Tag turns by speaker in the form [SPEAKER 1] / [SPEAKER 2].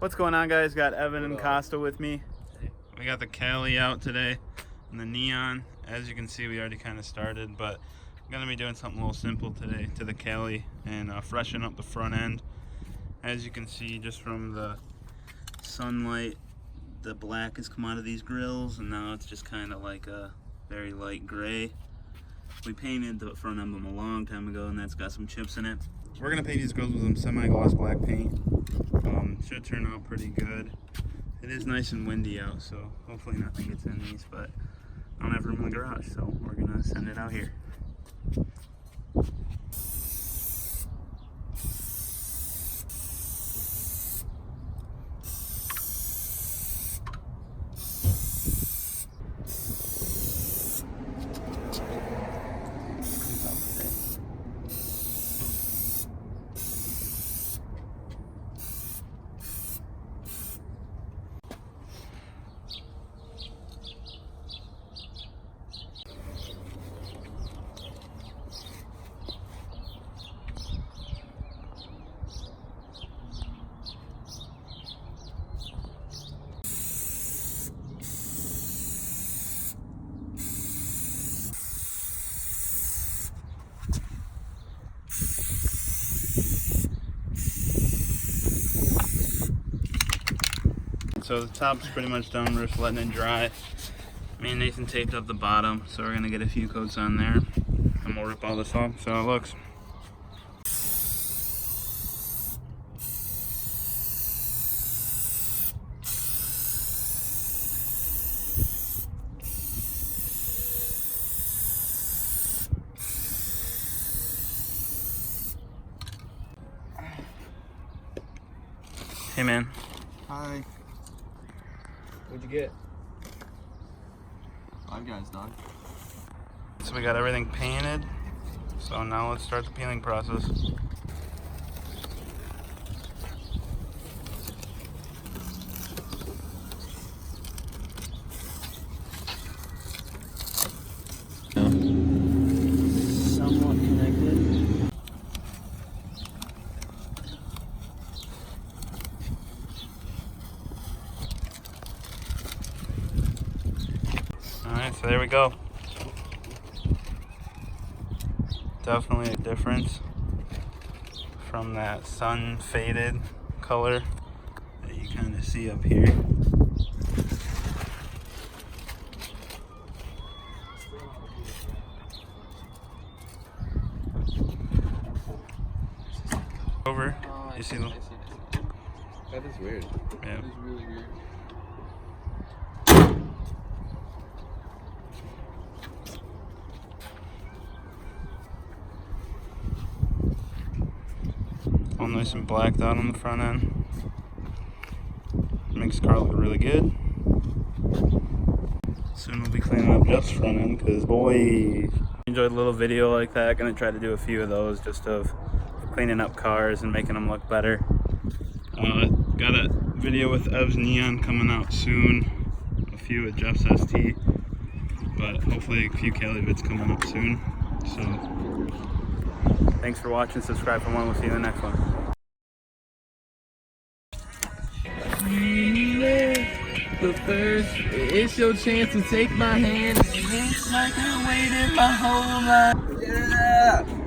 [SPEAKER 1] What's going on, guys? Got Evan and Costa with me. We got the Cali out today and the Neon. As you can see, we already kind of started, but I'm gonna be doing something a little simple today to the Cali and freshen up the front end. As you can see, just from the sunlight, the black has come out of these grills, and now it's just kind of like a very light gray. We painted the front emblem a long time ago, and that's got some chips in it. We're gonna paint these grills with some semi-gloss black paint. Should turn out pretty good. It is nice and windy out, so hopefully nothing gets in these, but I don't have room in the garage, so we're gonna send it out here. So the top's pretty much done. We're just letting it dry. Me and Nathan taped up the bottom, so we're gonna get a few coats on there, and we'll rip all this off. So it looks. Hey man.
[SPEAKER 2] Hi. What'd you get? 5 Guys, dog.
[SPEAKER 1] So we got everything painted. So now let's start the peeling process.
[SPEAKER 2] Somewhat connected.
[SPEAKER 1] Alright, so there we go. Definitely a difference from that sun faded color that you kind of see up here. Over. You see them?
[SPEAKER 2] That is weird.
[SPEAKER 1] Yeah.
[SPEAKER 2] That is really weird.
[SPEAKER 1] All nice and blacked out on the front end. Makes the car look really good. Soon we'll be cleaning up Jeff's front end, because boy, enjoyed a little video like that. Gonna try to do a few of those just of cleaning up cars and making them look better. Got a video with Ev's Neon coming out soon. A few with Jeff's ST, but hopefully a few Cali vids coming up soon. So thanks for watching. Subscribe for more. We'll see you in the next one.
[SPEAKER 2] But first, it's your chance to take my hand. It's like I waited my whole life. Yeah!